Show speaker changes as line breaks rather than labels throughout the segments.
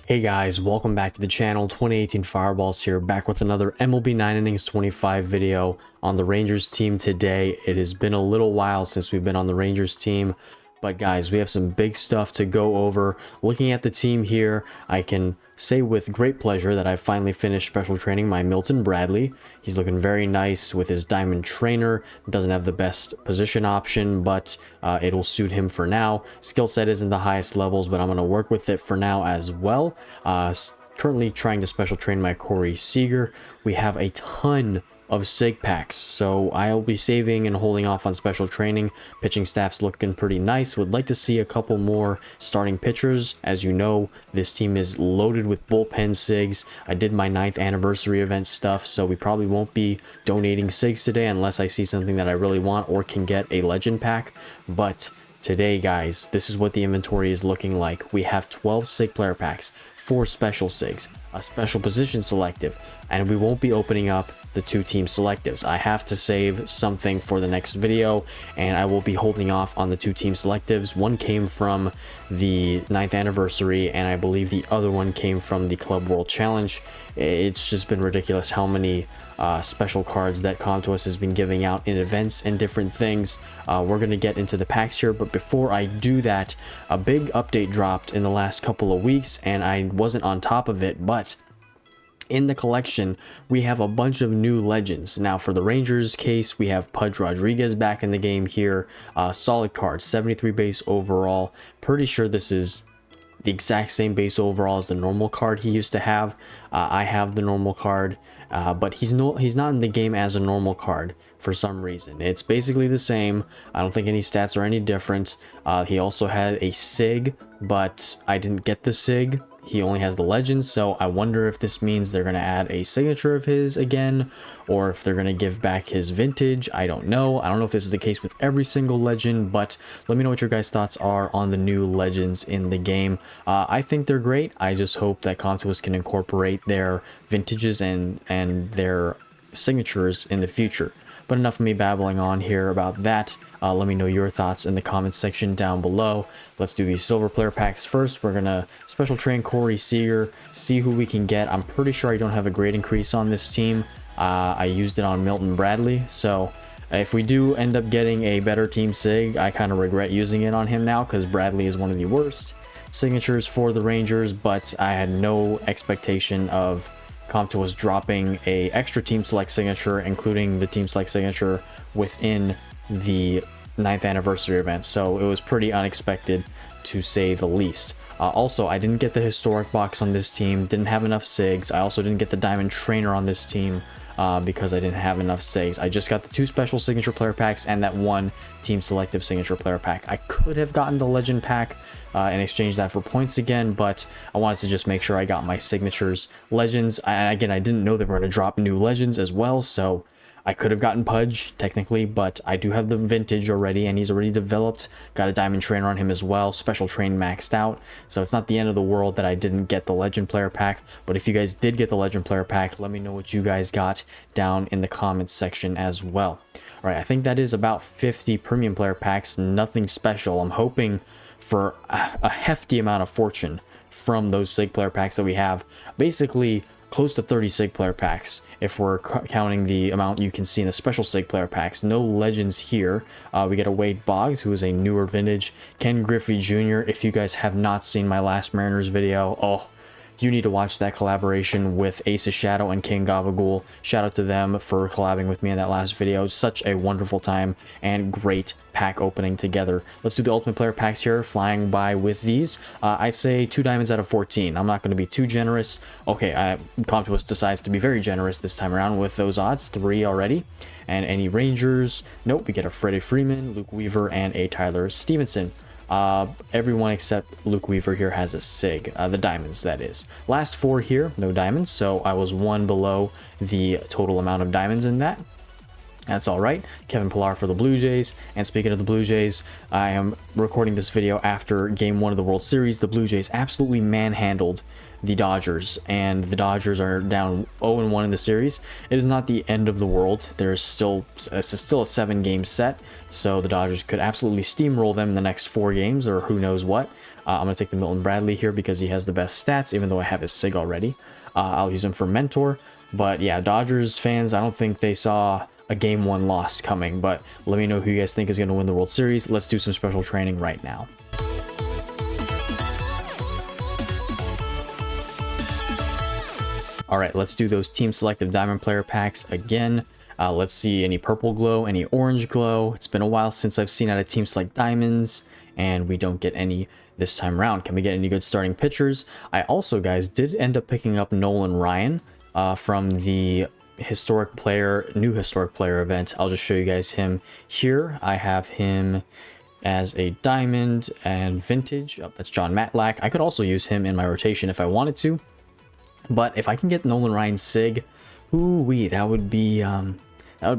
Hey guys, welcome back to the channel. 2018 Fireballs here, back with another MLB 9 innings 25 video on the Rangers team today. It has been a little while since we've been on the Rangers team, but guys, we have some big stuff to go over. Looking at the team here, I can say with great pleasure that I finally finished special training my Milton Bradley. He's looking very nice with his diamond trainer. Doesn't have the best position option, but it'll suit him for now. Skill set isn't the highest levels, but I'm going to work with it for now as well. Currently trying to special train my Corey Seager. We have a ton of sig packs, so I'll be saving and holding off on special training. Pitching staff's looking pretty nice. Would like to see a couple more starting pitchers. As you know, this team is loaded with bullpen sigs. I did my 9th anniversary event stuff, so we probably won't be donating sigs today unless I see something that I really want or can get a legend pack. But today, guys, this is what the inventory is looking like. We have 12 sig player packs, 4 special sigs, a special position selective, and we won't be opening up the 2 team selectives. I have to save something for the next video, and I will be holding off on the 2 team selectives. One came from the 9th anniversary, and I believe the other one came from the Club World Challenge. It's just been ridiculous how many special cards that Contos has been giving out in events and different things. We're going to get into the packs here, but before I do that, a big update dropped in the last couple of weeks, and I wasn't on top of it, but in the collection, we have a bunch of new legends. Now, for the Rangers case, we have Pudge Rodriguez back in the game here. Solid card, 73 base overall. Pretty sure this is the exact same base overall as the normal card he used to have. I have the normal card, but he's not in the game as a normal card for some reason. It's basically the same. I don't think any stats are any different. He also had a sig, but I didn't get the sig. He only has the legends, so I wonder if this means they're going to add a signature of his again, or if they're going to give back his vintage. I don't know. I don't know if this is the case with every single legend, but let me know what your guys' thoughts are on the new legends in the game. I think they're great. I just hope that Contos can incorporate their vintages and their signatures in the future. But enough of me babbling on here about that. Let me know your thoughts in the comments section down below. Let's do these silver player packs first. We're gonna special train Corey Seager, see who we can get. I'm pretty sure I don't have a grade increase on this team. I used it on Milton Bradley, so if we do end up getting a better team sig, I kind of regret using it on him now because Bradley is one of the worst signatures for the Rangers, but I had no expectation of Contos dropping a extra team select signature, including the team select signature within the 9th anniversary event, so it was pretty unexpected to say the least. Also, I didn't get the historic box on this team, didn't have enough sigs. I also didn't get the diamond trainer on this team because I didn't have enough sigs. I just got the 2 special signature player packs and that 1 team selective signature player pack. I could have gotten the legend pack and exchanged that for points again, but I wanted to just make sure I got my signatures. Legends, again, I didn't know they were going to drop new legends as well, so I could have gotten Pudge technically, but I do have the vintage already, and he's already developed. Got a diamond trainer on him as well, special train maxed out, so it's not the end of the world that I didn't get the legend player pack. But if you guys did get the legend player pack, let me know what you guys got down in the comments section as well. All right, I think that is about 50 premium player packs, nothing special. I'm hoping for a hefty amount of fortune from those sig player packs that we have. Basically close to 30 sig player packs if we're counting the amount you can see in the special sig player packs. No legends here. We get a Wade Boggs, who is a newer vintage. Ken Griffey Jr. If you guys have not seen my last Mariners video, oh, you need to watch that collaboration with Ace of Shadow and King Gabagool. Shout out to them for collabing with me in that last video. Such a wonderful time and great pack opening together. Let's do the ultimate player packs here, flying by with these. I'd say 2 diamonds out of 14. I'm not going to be too generous. Okay, Contos decides to be very generous this time around with those odds. 3 already. And any Rangers? Nope, we get a Freddie Freeman, Luke Weaver, and a Tyler Stevenson. Everyone except Luke Weaver here has a sig, the diamonds, that is. Last 4 here, no diamonds, so I was 1 below the total amount of diamonds in that. That's all right. Kevin Pillar for the Blue Jays. And speaking of the Blue Jays, I am recording this video after Game 1 of the World Series. The Blue Jays absolutely manhandled the Dodgers, and the Dodgers are down 0-1 in the series. It is not the end of the world. There's still a 7-game set, so the Dodgers could absolutely steamroll them in the next 4 games, or who knows what. I'm going to take the Milton Bradley here because he has the best stats, even though I have his SIG already. I'll use him for mentor. But yeah, Dodgers fans, I don't think they saw a Game 1 loss coming. But let me know who you guys think is going to win the World Series. Let's do some special training right now. All right, let's do those team selective diamond player packs again. Let's see any purple glow, any orange glow. It's been a while since I've seen out of team select diamonds, and we don't get any this time around. Can we get any good starting pitchers? I also, guys, did end up picking up Nolan Ryan from the new historic player event. I'll just show you guys him here. I have him as a diamond and vintage. Oh, that's John Matlack. I could also use him in my rotation if I wanted to. But if I can get Nolan Ryan's SIG, ooh-wee, that would be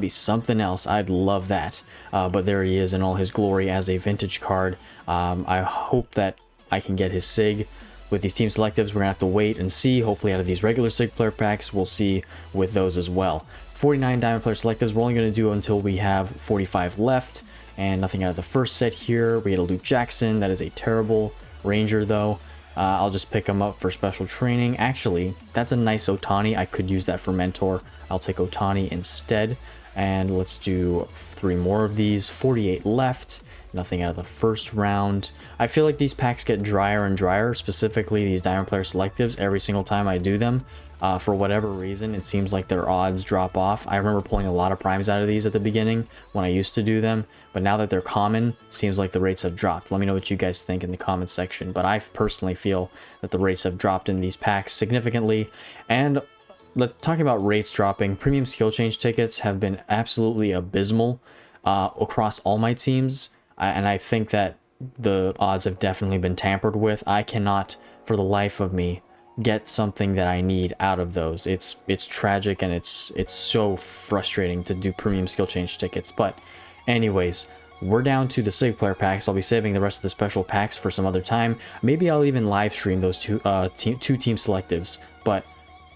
something else. I'd love that. But there he is in all his glory as a vintage card. I hope that I can get his SIG. With these team selectives, we're going to have to wait and see. Hopefully out of these regular SIG player packs, we'll see with those as well. 49 diamond player selectives, we're only going to do until we have 45 left. And nothing out of the first set here. We get a Luke Jackson. That is a terrible Ranger, though. I'll just pick him up for special training. Actually, that's a nice Ohtani. I could use that for mentor. I'll take Ohtani instead. And let's do 3 more of these. 48 left. Nothing out of the first round. I feel like these packs get drier and drier, specifically these diamond player selectives, every single time I do them. For whatever reason, it seems like their odds drop off. I remember pulling a lot of primes out of these at the beginning when I used to do them, but now that they're common, it seems like the rates have dropped. Let me know what you guys think in the comment section, but I personally feel that the rates have dropped in these packs significantly. And talking about rates dropping, premium skill change tickets have been absolutely abysmal across all my teams, and I think that the odds have definitely been tampered with. I cannot, for the life of me, get something that I need out of those. It's tragic, and it's so frustrating to do premium skill change tickets. But anyways, we're down to the SIG player packs. I'll be saving the rest of the special packs for some other time. Maybe I'll even live stream those two team selectives, but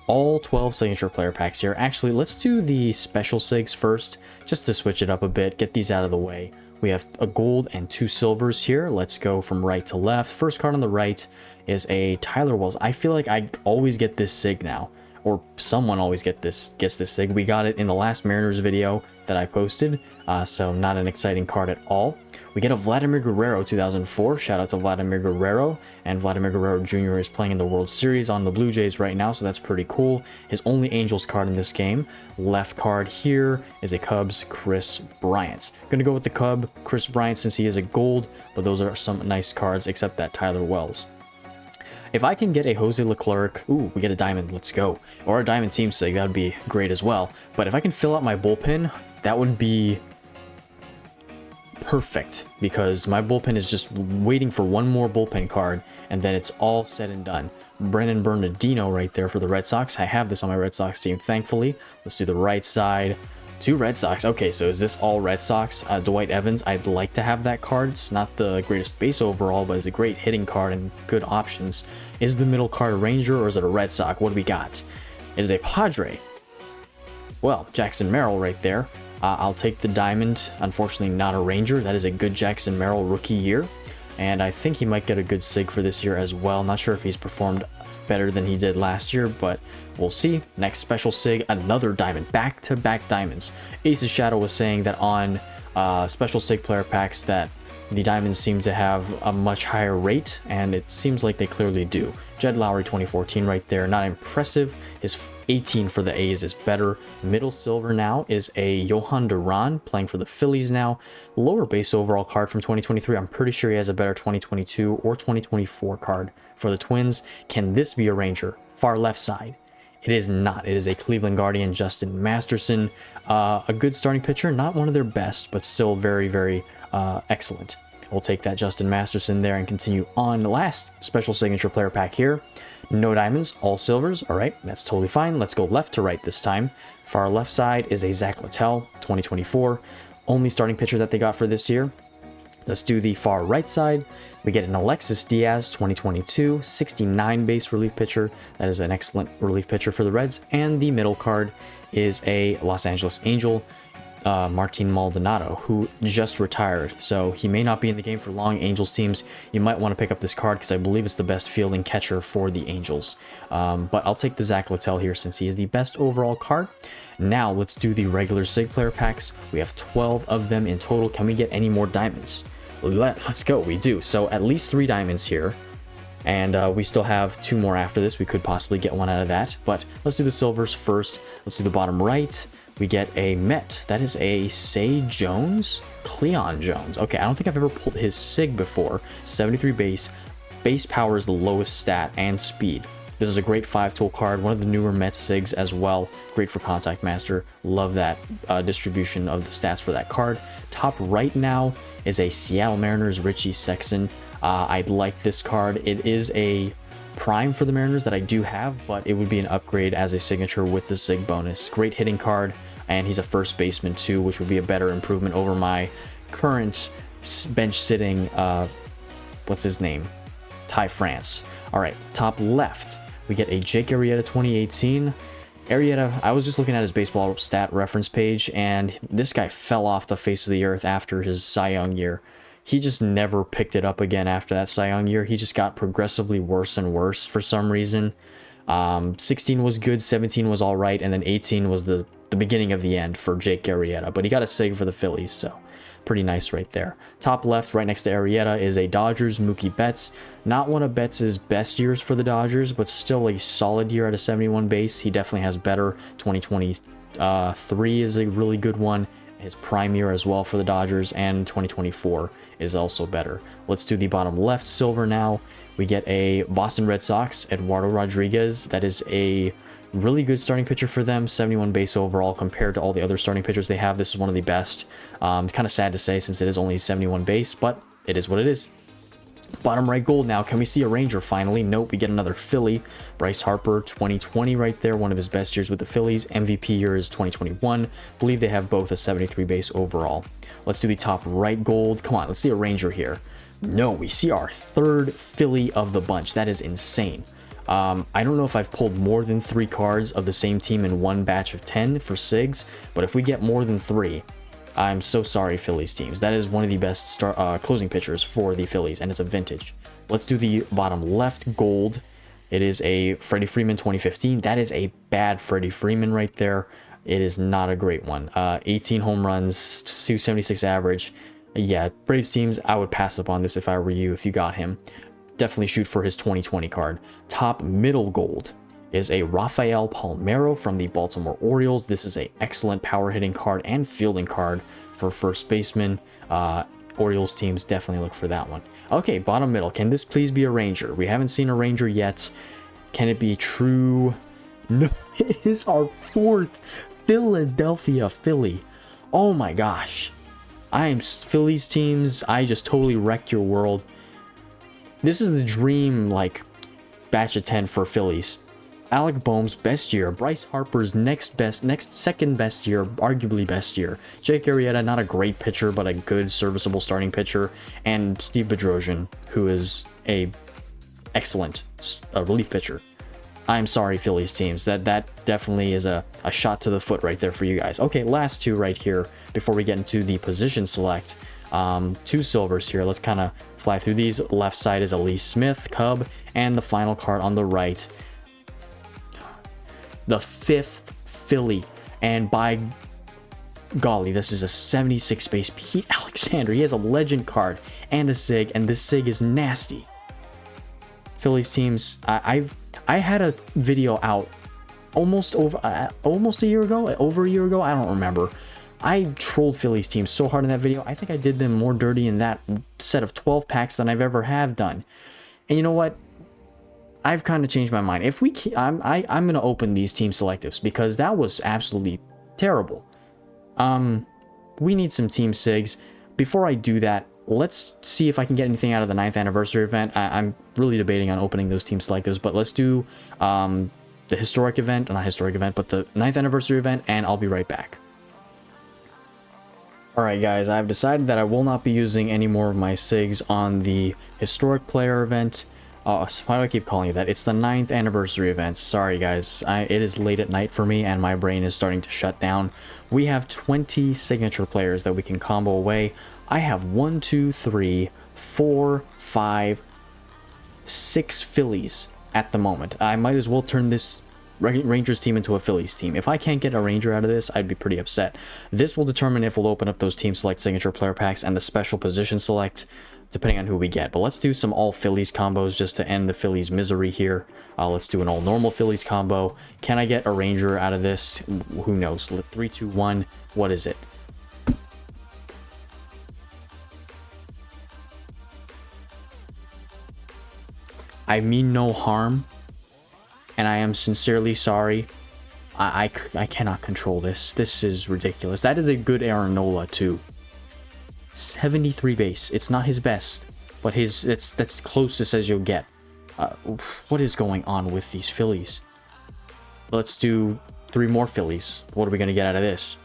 all 12 signature player packs here. Actually, let's do the special SIGs first, just to switch it up a bit, get these out of the way. We have a gold and 2 silvers here. Let's go from right to left. First card on the right is a Tyler Wells. I feel like I always get this SIG now, or someone always gets this SIG. We got it in the last Mariners video that I posted, so not an exciting card at all. We get a Vladimir Guerrero 2004. Shout out to Vladimir Guerrero. And Vladimir Guerrero Jr. is playing in the World Series on the Blue Jays right now, so that's pretty cool. His only Angels card in this game. Left card here is a Cubs Chris Bryant. Gonna go with the Cub Chris Bryant since he is a gold, but those are some nice cards, except that Tyler Wells. If I can get a Jose Leclerc, ooh, we get a diamond, let's go. Or a diamond team SIG, that would be great as well. But if I can fill out my bullpen, that would be perfect, because my bullpen is just waiting for one more bullpen card, and then it's all said and done. Brennan Bernardino right there for the Red Sox. I have this on my Red Sox team, thankfully. Let's do the right side. 2 Red Sox. Okay, so is this all Red Sox? Dwight Evans, I'd like to have that card. It's not the greatest base overall, but it's a great hitting card and good options. Is the middle card a Ranger, or is it a Red Sox? What do we got? It is a Padre. Well, Jackson Merrill right there. I'll take the diamond. Unfortunately, not a Ranger. That is a good Jackson Merrill rookie year. And I think he might get a good SIG for this year as well. Not sure if he's performed better than he did last year, but we'll see. Next special SIG, another diamond. Back-to-back diamonds. Ace's Shadow was saying that on special SIG player packs that the diamonds seem to have a much higher rate, and it seems like they clearly do. Jed Lowry 2014 right there. Not impressive. His 18 for the A's is better. Middle silver now is a Johan Duran playing for the Phillies now. Lower base overall card from 2023. I'm pretty sure he has a better 2022 or 2024 card for the Twins. Can this be a Ranger? Far left side. It is not. It is a Cleveland Guardian, Justin Masterson. A good starting pitcher. Not one of their best, but still very, very excellent. We'll take that Justin Masterson there and continue on. The last special signature player pack here. No diamonds, all silvers. All right, that's totally fine. Let's go left to right this time. Far left side is a Zach Littell, 2024. Only starting pitcher that they got for this year. Let's do the far right side. We get an Alexis Diaz, 2022, 69 base relief pitcher. That is an excellent relief pitcher for the Reds. And the middle card is a Los Angeles Angel, Martin Maldonado, who just retired, so he may not be in the game for long. Angels teams, you might want to pick up this card because I believe it's the best fielding catcher for the Angels. But I'll take the Zach Littell here since he is the best overall card. Now let's do the regular SIG player packs. We have 12 of them in total. Can we get any more diamonds? Let's go. We do. So at least 3 diamonds here. And we still have 2 more after this. We could possibly get one out of that. But let's do the silvers first. Let's do the bottom right. We get a Met. That is a Say Jones? Cleon Jones. Okay, I don't think I've ever pulled his SIG before. 73 base. Base power is the lowest stat, and speed. This is a great 5-tool card. One of the newer Met SIGs as well. Great for Contact Master. Love that distribution of the stats for that card. Top right now is a Seattle Mariners Richie Sexton. I'd like this card. It is a prime for the Mariners that I do have, but it would be an upgrade as a signature with the SIG bonus. Great hitting card, and he's a first baseman too, which would be a better improvement over my current bench sitting, what's his name? Ty France. All right, top left, we get a Jake Arrieta 2018. Arrieta, I was just looking at his baseball stat reference page, and this guy fell off the face of the earth after his Cy Young year. He just never picked it up again after that Cy Young year. He just got progressively worse and worse for some reason. 16 was good, 17 was all right, and then 18 was the beginning of the end for Jake Arrieta. But he got a SIG for the Phillies, so pretty nice right there. Top left, right next to Arrieta, is a Dodgers Mookie Betts. Not one of Betts' best years for the Dodgers, but still a solid year at a 71 base. He definitely has better. 2023 is a really good one. His prime year as well for the Dodgers, and 2024 is also better. Let's do the bottom left silver now. We get a Boston Red Sox, Eduardo Rodriguez. That is a really good starting pitcher for them. 71 base overall compared to all the other starting pitchers they have. This is one of the best. Kind of sad to say since it is only 71 base, but it is what it is. Bottom right gold now. Can we see a Ranger finally? Nope, we get another Philly. Bryce Harper, 2020 right there. One of his best years with the Phillies. MVP year is 2021. Believe they have both a 73 base overall. Let's do the top right gold. Come on, let's see a Ranger here. No, we see our 3rd Philly of the bunch. That is insane. I don't know if I've pulled more than 3 cards of the same team in one batch of 10 for SIGs, but if we get more than 3, I'm so sorry, Phillies teams. That is one of the best closing pitchers for the Phillies, and it's a vintage. Let's do the bottom left gold. It is a Freddie Freeman 2015. That is a bad Freddie Freeman right there. It is not a great one. 18 home runs, 276 average. Yeah, Braves teams, I would pass up on this if I were you, if you got him. Definitely shoot for his 2020 card. Top middle gold is a Rafael Palmeiro from the Baltimore Orioles. This is an excellent power hitting card and fielding card for first baseman. Orioles teams definitely look for that one. Okay, bottom middle. Can this please be a Ranger? We haven't seen a Ranger yet. Can it be true? No, it is our 4th Philadelphia Philly. Oh my gosh. I am Phillies teams. I just totally wrecked your world. This is the dream, like, batch of 10 for Phillies. Alec Boehm's best year, Bryce Harper's second best year, arguably best year. Jake Arrieta, not a great pitcher, but a good serviceable starting pitcher, and Steve Bedrosian, who is a excellent relief pitcher. I'm sorry, Phillies teams. That definitely is a shot to the foot right there for you guys. Okay, last 2 right here before we get into the position select. 2 silvers here. Let's kind of fly through these. Left side is Elise Smith, Cub, and the final card on the right, the 5th Philly. And by golly, this is a 76 base Pete Alexander. He has a legend card and a SIG, and this SIG is nasty. Phillies teams, I had a video out almost a year ago, over a year ago, I don't remember. I trolled Phillies teams so hard in that video. I think I did them more dirty in that set of 12 packs than I've ever have done. And you know what? I've kind of changed my mind. If we, I'm gonna open these team selectives because that was absolutely terrible. We need some team SIGs. Before I do that, let's see if I can get anything out of the 9th anniversary event. I'm really debating on opening those team selectives, but let's do the historic event, not historic event, but the 9th anniversary event, and I'll be right back. Alright guys, I've decided that I will not be using any more of my SIGs on the historic player event. Oh, so why do I keep calling it that? It's the 9th anniversary event. Sorry, guys. It is late at night for me, and my brain is starting to shut down. We have 20 signature players that we can combo away. I have 1, 2, 3, 4, 5, 6 Phillies at the moment. I might as well turn this Rangers team into a Phillies team. If I can't get a Ranger out of this, I'd be pretty upset. This will determine if we'll open up those team select signature player packs and the special position select, depending on who we get. But let's do some all Phillies combos just to end the Phillies misery here. Let's do an all normal Phillies combo. Can I get a Ranger out of this? Who knows? 3, 2, 1. What is it? I mean no harm, and I am sincerely sorry. I cannot control this. This is ridiculous. That is a good Aaron Nola too. 73 base. It's not his best, but that's closest as you'll get. What is going on with these Phillies? Let's do 3 more Phillies. What are we gonna get out of this?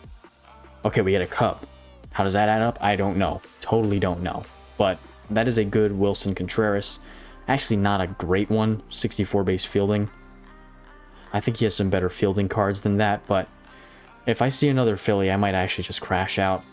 Okay, we get a Cub. How does that add up? I don't know. Totally don't know. But that is a good Wilson Contreras. Actually not a great one. 64 base fielding. I think he has some better fielding cards than that, but if I see another Philly, I might actually just crash out.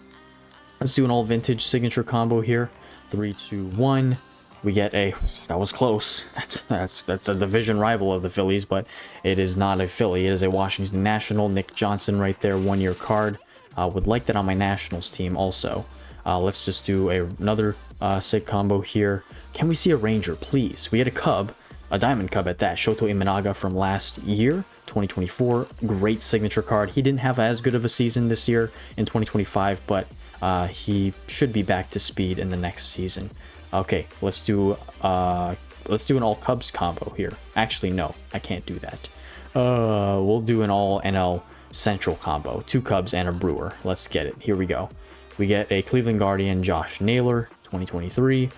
Let's do an all vintage signature combo here. 3, 2, 1. We get a... That was close. That's a division rival of the Phillies, but it is not a Philly. It is a Washington National. Nick Johnson right there, 1-year card. Would like that on my Nationals team also. Let's just do another sig combo here. Can we see a Ranger, please? We get a Cub, a Diamond Cub at that. Shoto Imanaga from last year, 2024. Great signature card. He didn't have as good of a season this year in 2025, but he should be back to speed in the next season. Okay, let's do an all Cubs combo here. Actually, no, I can't do that. We'll do an all NL Central combo. 2 Cubs and a Brewer. Let's get it. Here we go. We get a Cleveland Guardian, Josh Naylor, 2023.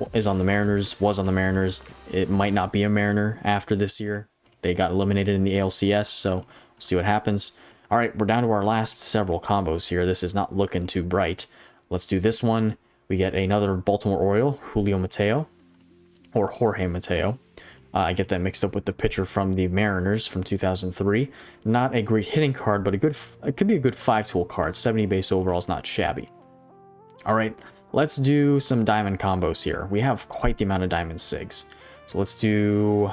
Was on the Mariners. It might not be a Mariner after this year. They got eliminated in the ALCS, so we'll see what happens. All right, we're down to our last several combos here. This is not looking too bright. Let's do this one. We get another Baltimore Oriole, Julio Mateo, or Jorge Mateo. I get that mixed up with the pitcher from the Mariners from 2003. Not a great hitting card, but it could be a good 5-tool card. 70 base overall is not shabby. All right, let's do some diamond combos here. We have quite the amount of diamond sigs. So let's do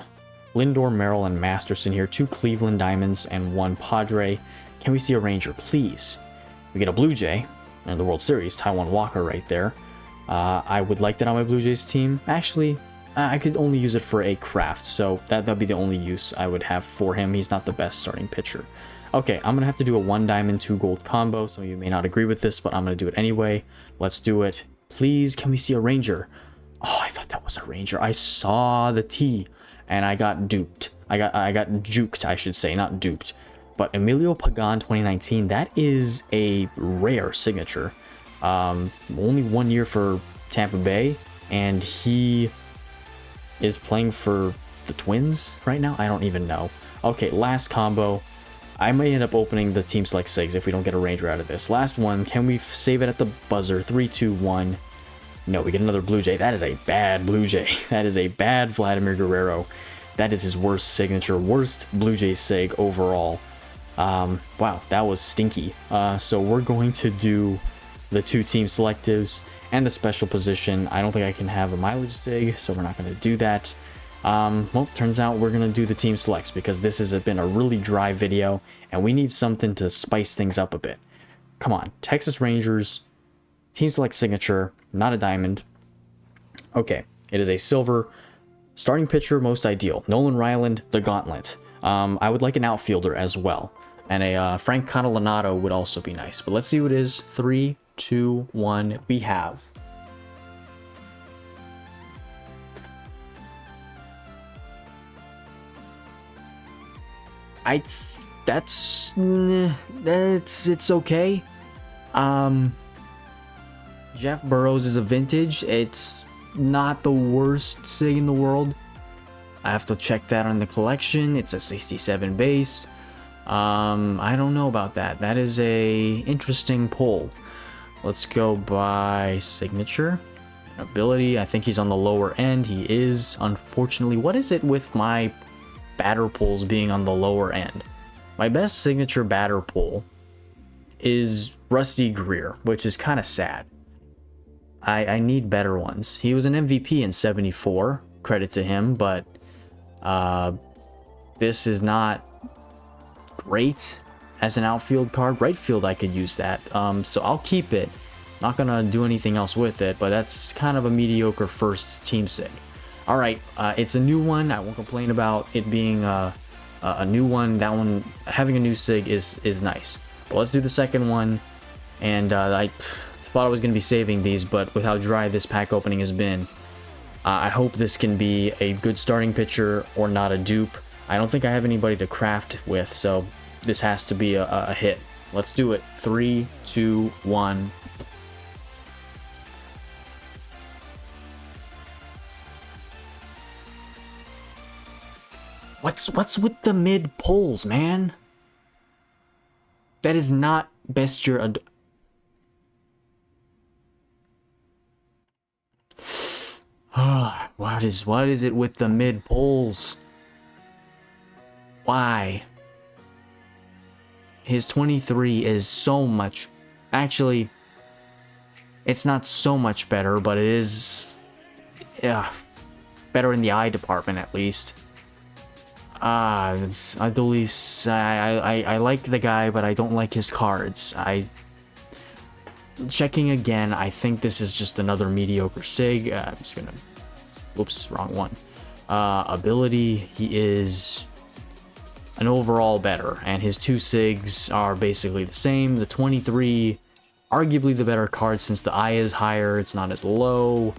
Lindor, Merrill, and Masterson here. 2 Cleveland Diamonds and 1 Padre. Can we see a Ranger, please? We get a Blue Jay in the World Series. Taijuan Walker right there. I would like that on my Blue Jays team. Actually, I could only use it for a craft, so that'd be the only use I would have for him. He's not the best starting pitcher. Okay, I'm gonna have to do a 1 diamond 2 gold combo. Some of you may not agree with this, but I'm gonna do it anyway. Let's do it. Please, can we see a Ranger? Oh, I thought that was a Ranger. I saw the T and I got duped. I got juked, I should say, not duped. But Emilio Pagan 2019, that is a rare signature. Only 1 year for Tampa Bay, and he is playing for the Twins right now. I don't even know. Okay, last combo. I may end up opening the team select sigs if we don't get a Ranger out of this. Last one. Can we save it at the buzzer? 3, 2, 1. No, we get another Blue Jay. That is a bad Blue Jay. That is a bad Vladimir Guerrero. That is his worst signature, worst Blue Jay sig overall. Wow, that was stinky. So we're going to do the 2 team selectives and the special position. I don't think I can have a mileage sig, so we're not going to do that. Well, turns out we're going to do the team selects because this has been a really dry video and we need something to spice things up a bit. Come on, Texas Rangers, team select signature, not a diamond. Okay, it is a silver. Starting pitcher, most ideal. Nolan Ryland, the Gauntlet. I would like an outfielder as well. And a Frank Catalanato would also be nice. But let's see what it is. 3, 2, 1. We have it's okay. Jeff Burrows is a vintage. It's not the worst sig in the world. I have to check that on the collection. It's a 67 base. I don't know about that. That is a interesting pull. Let's go by signature. Ability, I think he's on the lower end. He is, unfortunately. What is it with my batter pulls being on the lower end? My best signature batter pull is Rusty Greer, which is kind of sad. I need better ones. He was an MVP in 74, credit to him, but this is not great as an outfield card. Right field, I could use that, so I'll keep it. Not gonna do anything else with it, but that's kind of a mediocre first team sig. All right, it's a new one. I won't complain about it being a new one. That one, having a new sig is nice. But let's do the second one. And I thought I was gonna be saving these, but with how dry this pack opening has been, I hope this can be a good starting pitcher or not a dupe. I don't think I have anybody to craft with, so this has to be a hit. Let's do it. 3, 2, 1. What's with the mid pulls, man? That is not best year. What is it with the mid pulls? Why? His 23 is so much. Actually, it's not so much better, but it is, yeah, better in the eye department at least. Adolis, I like the guy, but I don't like his cards. Checking again, I think this is just another mediocre sig. I'm just gonna, whoops, wrong one. Ability, he is an overall better, and his 2 sigs are basically the same. The 23, arguably the better card since the eye is higher, it's not as low.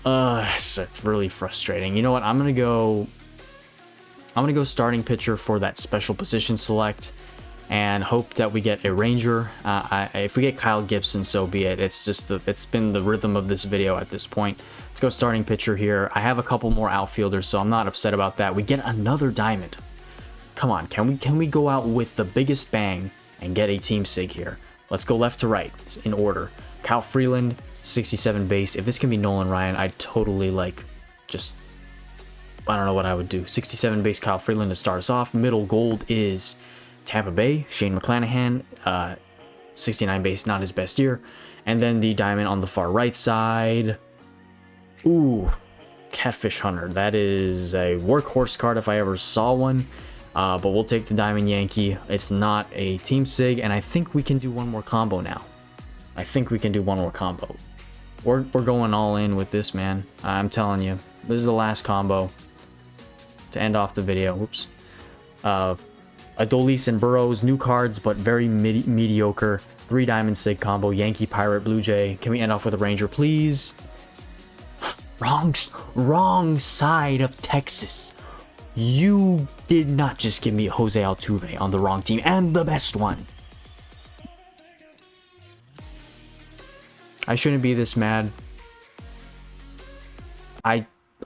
It's really frustrating. You know what, I'm gonna go starting pitcher for that special position select and hope that we get a Ranger. If we get Kyle Gibson, so be it. It's been the rhythm of this video at this point. Let's go starting pitcher here. I have a couple more outfielders, so I'm not upset about that. We get another diamond. Come on, can we go out with the biggest bang and get a team sig here? Let's go left to right in order. Kyle Freeland, 67 base. If this can be Nolan Ryan, I'd totally I don't know what I would do. 67 base Kyle Freeland to start us off. Middle gold is Tampa Bay, Shane McClanahan, 69 base, not his best year. And then the diamond on the far right side. Ooh, Catfish Hunter. That is a workhorse card if I ever saw one. But we'll take the diamond Yankee. It's not a team sig, and I think we can do one more combo now. We're going all in with this, man. I'm telling you. This is the last combo to end off the video. Whoops. Adolis and Burrows, new cards, but very mediocre. 3 diamond sig combo. Yankee, Pirate, Blue Jay. Can we end off with a Ranger, please? Wrong side of Texas. You did not just give me Jose Altuve on the wrong team, and the best one. I shouldn't be this mad.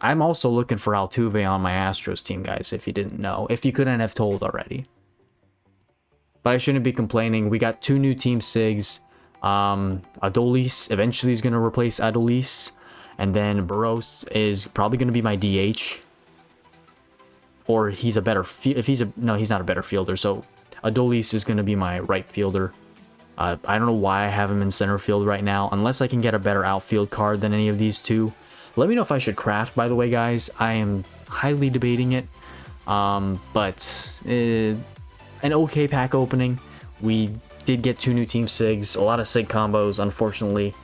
I'm also looking for Altuve on my Astros team, guys, if you didn't know. If you couldn't have told already. But I shouldn't be complaining. We got 2 new team sigs. Adolis eventually is going to replace Adolis. And then Burrows is probably going to be my DH. Or he's a better... No, he's not a better fielder. So Adolis is going to be my right fielder. I don't know why I have him in center field right now. Unless I can get a better outfield card than any of these 2. Let me know if I should craft, by the way, guys. I am highly debating it. But an okay pack opening. We did get 2 new team sigs. A lot of sig combos, unfortunately.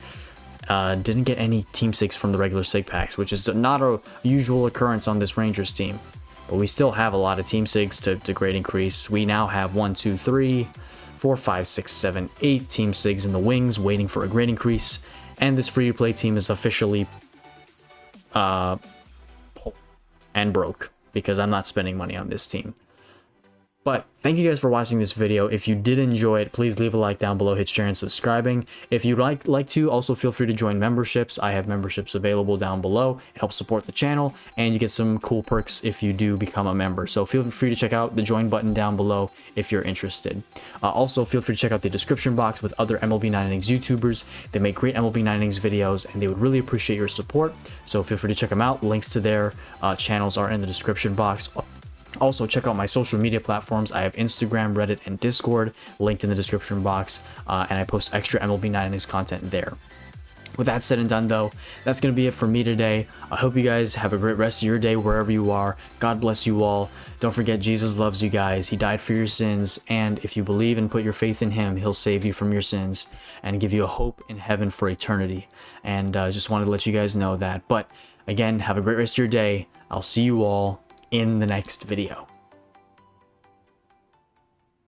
Didn't get any team sigs from the regular sig packs, which is not a usual occurrence on this Rangers team. But we still have a lot of team sigs to great increase. We now have 1, 2, 3, 4, 5, 6, 7, 8 team sigs in the wings waiting for a great increase. And this free-to-play team is officially and broke because I'm not spending money on this team. But thank you guys for watching this video. If you did enjoy it, please leave a like down below, hit share, and subscribing. If you'd like to, also feel free to join memberships. I have memberships available down below. It helps support the channel, and you get some cool perks if you do become a member. So feel free to check out the join button down below if you're interested. Also, feel free to check out the description box with other MLB 9 Innings YouTubers. They make great MLB 9 Innings videos, and they would really appreciate your support. So feel free to check them out. Links to their channels are in the description box. Also, check out my social media platforms. I have Instagram, Reddit, and Discord linked in the description box, and I post extra MLB 9 Innings content there. With that said and done, though, that's going to be it for me today. I hope you guys have a great rest of your day wherever you are. God bless you all. Don't forget, Jesus loves you guys. He died for your sins, and if you believe and put your faith in him, he'll save you from your sins and give you a hope in heaven for eternity. And just wanted to let you guys know that. But again, have a great rest of your day. I'll see you all in the next video.